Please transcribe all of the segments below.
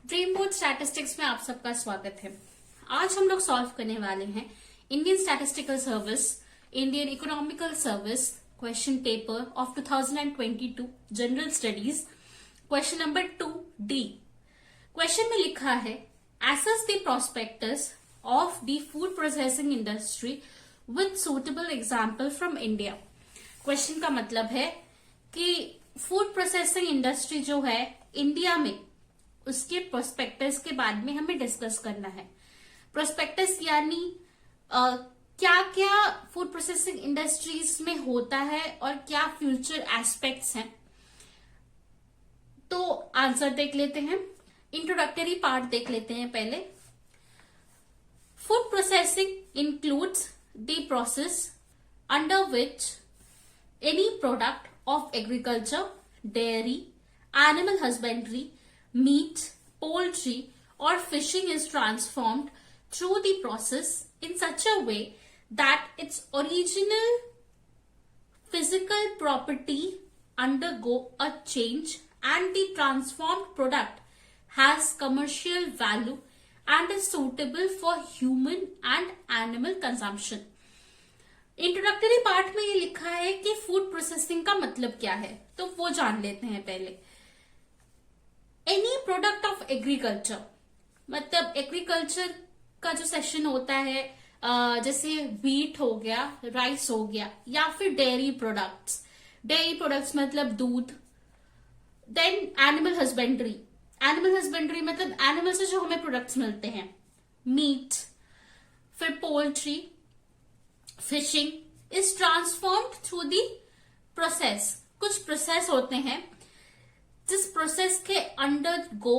Dream board statistics में आप सबका स्वागत है। आज हम लोग सॉल्व करने वाले हैं Indian statistical service, Indian economical service question paper of 2022 general studies, question number 2D। Question में लिखा है assess the prospects of the food processing industry with suitable example from India. Question का मतलब है कि फूड प्रोसेसिंग इंडस्ट्री जो है India में, उसके प्रोस्पेक्टस के बारे में हमें डिस्कस करना है। प्रोस्पेक्टस यानी क्या क्या फूड प्रोसेसिंग इंडस्ट्रीज में होता है और क्या फ्यूचर एस्पेक्ट्स हैं। तो आंसर देख लेते हैं, इंट्रोडक्टरी पार्ट देख लेते हैं पहले। Food processing includes the process under which any product of agriculture, dairy, animal husbandry, meat, poultry or fishing is transformed through the process in such a way that its original physical property undergo a change and the transformed product has commercial value and is suitable for human and animal consumption। Introductory part में ये लिखा है कि food processing का मतलब क्या है, तो वो जान लेते हैं पहले। एनी प्रोडक्ट ऑफ एग्रीकल्चर, मतलब एग्रीकल्चर का जो सेक्शन होता है, जैसे व्हीट हो गया, राइस हो गया, या फिर डेयरी प्रोडक्ट्स। डेयरी प्रोडक्ट्स मतलब दूध। Then animal husbandry, animal husbandry मतलब एनिमल से जो हमें प्रोडक्ट्स मिलते हैं। मीट, फिर poultry, fishing is transformed through the process. कुछ प्रोसेस होते हैं जिस प्रोसेस के अंडर गो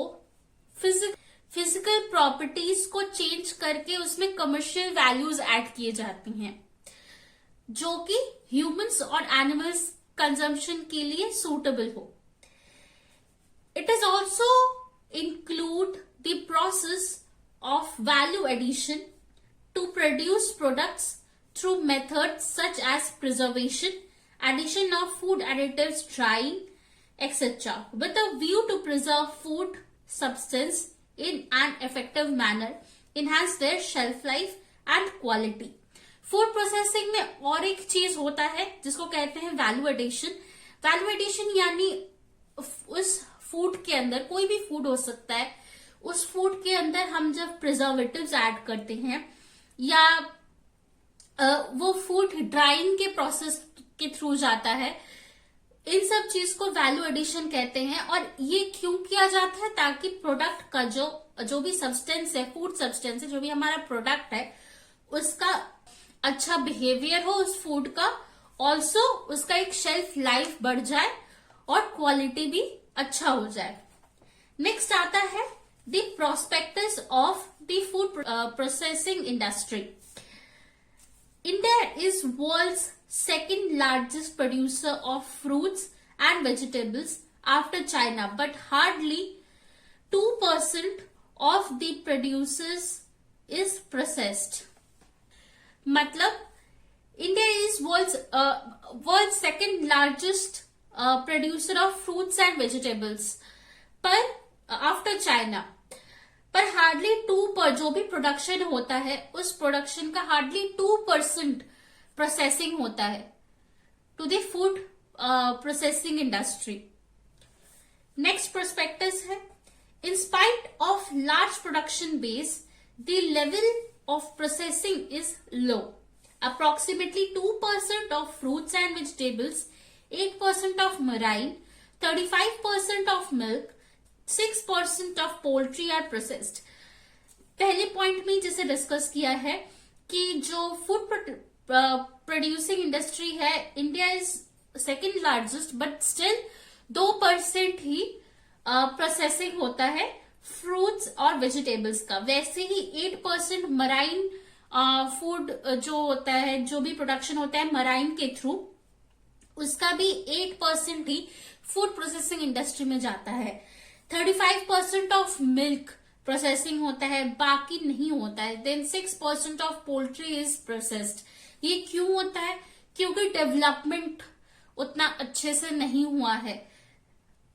फिजिकल प्रॉपर्टीज को चेंज करके उसमें कमर्शियल वैल्यूज ऐड किए जाती हैं, जो कि ह्यूमंस और एनिमल्स कंजम्पशन के लिए सूटेबल हो। It is also include the process of value addition to produce products through methods such as preservation, addition of food additives, drying, etc., with a view to preserve food substance in an effective manner, enhance their shelf life and quality। Food processing में और एक चीज होता है जिसको कहते हैं value addition. Value addition यानी उस फूड के अंदर, कोई भी फूड हो सकता है, उस फूड के अंदर हम जब प्रिजर्वेटिव्स ऐड करते हैं या वो फूड ड्राइंग के प्रोसेस के थ्रू जाता है, इन सब चीज को वैल्यू एडिशन कहते हैं। और ये क्यों किया जाता है? ताकि प्रोडक्ट का जो भी सब्सटेंस है, फूड सब्सटेंस है, जो भी हमारा प्रोडक्ट है, उसका अच्छा बिहेवियर हो उस फूड का, ऑल्सो उसका एक शेल्फ लाइफ बढ़ जाए और क्वालिटी भी अच्छा हो जाए। नेक्स्ट आता है the prospects of the food processing industry. India is world's second largest producer of fruits and vegetables after China, but hardly 2% of the producers is processed। मतलब India is world's second largest producer of fruits and vegetables, पर after China, पर hardly 2% जो भी production होता है, उस production का hardly 2% processing होता है to the food processing industry. Next prospects है, in spite of large production base the level of processing is low. Approximately 2% of fruits and vegetables, 8% of marine, 35% of milk, 6% of poultry are processed. पहले point में जैसे discuss किया है कि जो food producing industry है, India is second largest, but still 2% ही processing होता है फ्रूट्स और वेजिटेबल्स का। वैसे ही 8% मराइन फूड जो होता है, जो भी प्रोडक्शन होता है मराइन के थ्रू, उसका भी 8% ही फूड प्रोसेसिंग इंडस्ट्री में जाता है। 35% ऑफ मिल्क प्रोसेसिंग होता है, बाकी नहीं होता है। Then 6% of poultry is processed. ये क्यों होता है? क्योंकि डेवलपमेंट उतना अच्छे से नहीं हुआ है।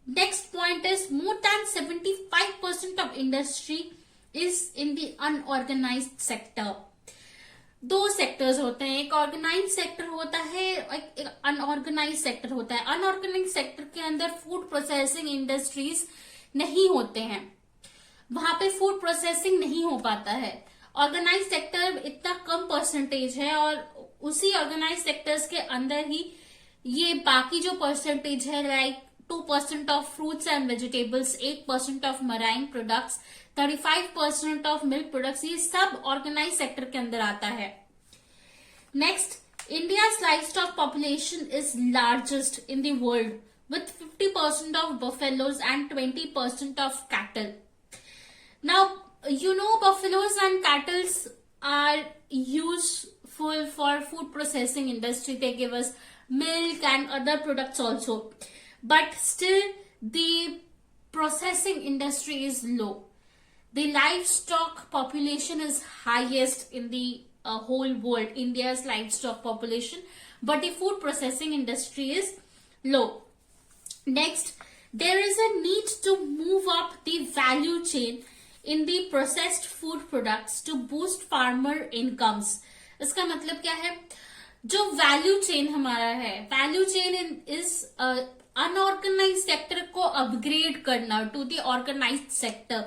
Next point is more than 75% 50% of industry is in the unorganized sector. दो सेक्टर्स होते हैं, एक ऑर्गेनाइज सेक्टर होता है, एक अनऑर्गेनाइज सेक्टर होता है. अनऑर्गेनाइज सेक्टर के अंदर फूड प्रोसेसिंग इंडस्ट्रीज नहीं होते हैं, वहां पे फूड प्रोसेसिंग नहीं हो पाता है. ऑर्गेनाइज सेक्टर इतना कम परसेंटेज है और उसी ऑर्गेनाइज सेक्टर्स के अंदर ही ये बाकी जो परसेंटेज है, like 2% of fruits and vegetables, 8% of marine products, 35% of milk products, ये सब ऑर्गेनाइज सेक्टर के अंदर आता है. Next, India's livestock population is largest in the world with 50% of buffaloes and 20% of cattle. Now, you know, buffaloes and cattle are useful for food processing industry. They give us milk and other products also. But still, the processing industry is low. The livestock population is highest in the whole world, India's livestock population, but the food processing industry is low. Next, there is a need to move up the value chain in the processed food products to boost farmer incomes. इसका मतलब क्या है? जो value chain हमारा है, value chain is unorganised sector को upgrade करना to the organised sector.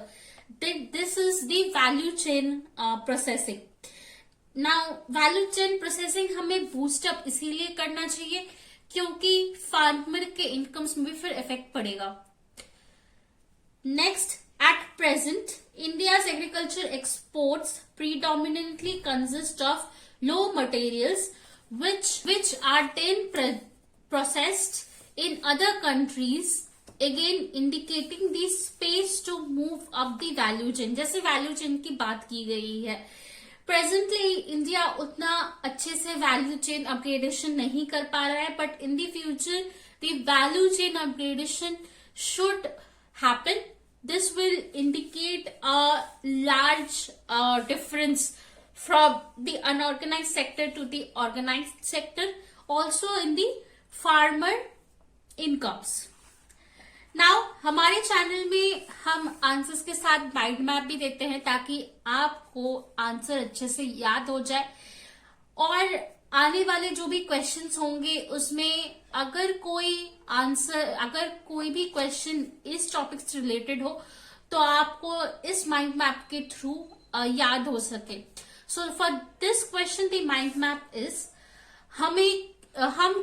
This is the value chain processing. Now value chain processing हमें बूस्टअप इसीलिए करना चाहिए क्योंकि फार्मर के इनकम्स में भी फिर इफेक्ट पड़ेगा. Next, at present India's agriculture exports predominantly consist of low materials which are then processed in other countries, again indicating the space to move up the value chain. जैसे value chain की बात की गई है, presently India उतना अच्छे से value chain upgradation नहीं कर पा रहा है, but in the future the value chain upgradation should happen. This will indicate a large difference from the unorganized sector to the organized sector, also in the farmer incomes. Now, हमारे channel में हम answers के साथ mind map भी देते हैं ताकि आपको आंसर अच्छे से याद हो जाए, और आने वाले जो भी क्वेश्चंस होंगे उसमें अगर कोई भी क्वेश्चन इस टॉपिक से रिलेटेड हो तो आपको इस माइंड मैप के थ्रू याद हो सके. So for this question the mind map is, हम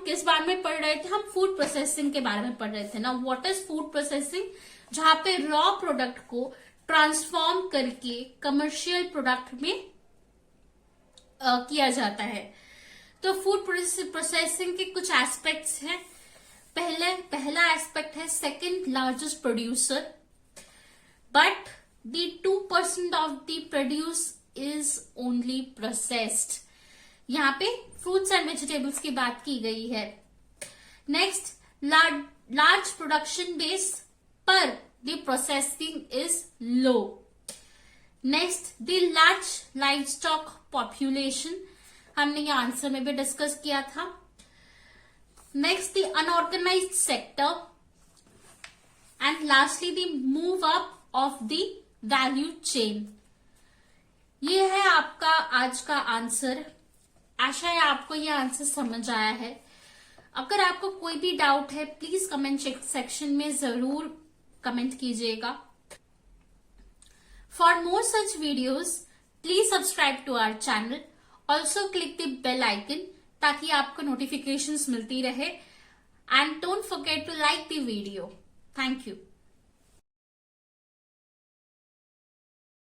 किस बारे में पढ़ रहे थे? हम फूड प्रोसेसिंग के बारे में पढ़ रहे थे ना. What is food processing? जहां पे रॉ प्रोडक्ट को ट्रांसफॉर्म करके कमर्शियल प्रोडक्ट में किया जाता है. तो फूड प्रोसेसिंग के कुछ एस्पेक्ट्स हैं. पहला एस्पेक्ट है second largest producer, but the 2% of the produce is only processed. यहाँ पे फ्रूट्स एंड वेजिटेबल्स की बात की गई है. नेक्स्ट, लार्ज प्रोडक्शन बेस पर the processing is low. Next, the large live stock population, हमने ये आंसर में भी डिस्कस किया था. Next, the unorganised sector, and lastly the move up of the value chain. ये है आपका आज का आंसर. आशा है आपको ये आंसर समझ आया है. अगर आपको कोई भी डाउट है प्लीज कमेंट सेक्शन में जरूर कमेंट कीजिएगा. For more such videos please subscribe to our channel. Also click the bell icon ताकि आपको नोटिफिकेशंस मिलती रहे. And don't forget to like the video. Thank you.